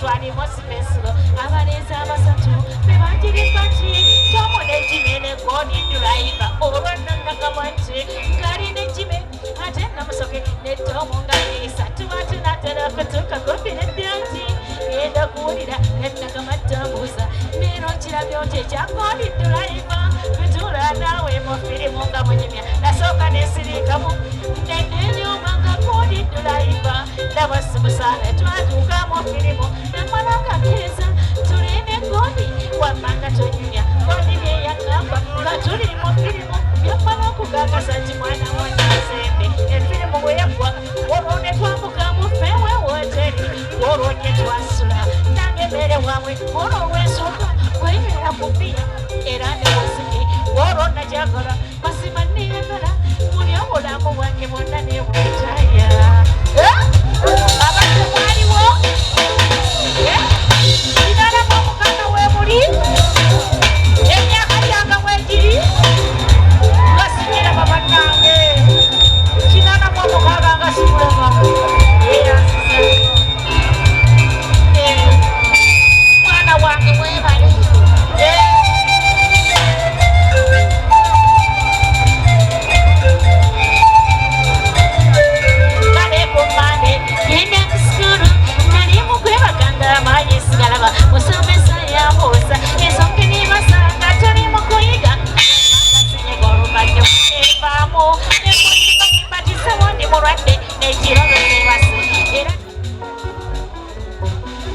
twali mosipesilo abalezi abasatu bebagirika nti Tomu ne Jimmy ne Goni Driver olwannanagamba nti ngali ne Jimmy ate namusoke ne Tomu nga nesatu batunatera kutuuka kumpi ne Byanti genda kuwulira ennagamba tambuza leero nkirabyo nti ekya Goni Driver bitula naawe mu firimu nga munyumya nasooka nesirikamu nenenyuma nga Goni Driver ndaba simusaana twatuuka mu firimu namala ngakiriza tulinde Goni wammanga tonyumya Goni byeyagamba nga tuli mu firimu byamala okugagasa nti mwana wanazembe efirimu bwe yaggwa olwo ne twambuka mu feewe woteri olwo nye twasula nange emmere waamwe olwo olwensooka kwenywera ku bbiya era ne wasiki olwo najagala mazima neeyagala muli obulamu bwange bwonna neewetayo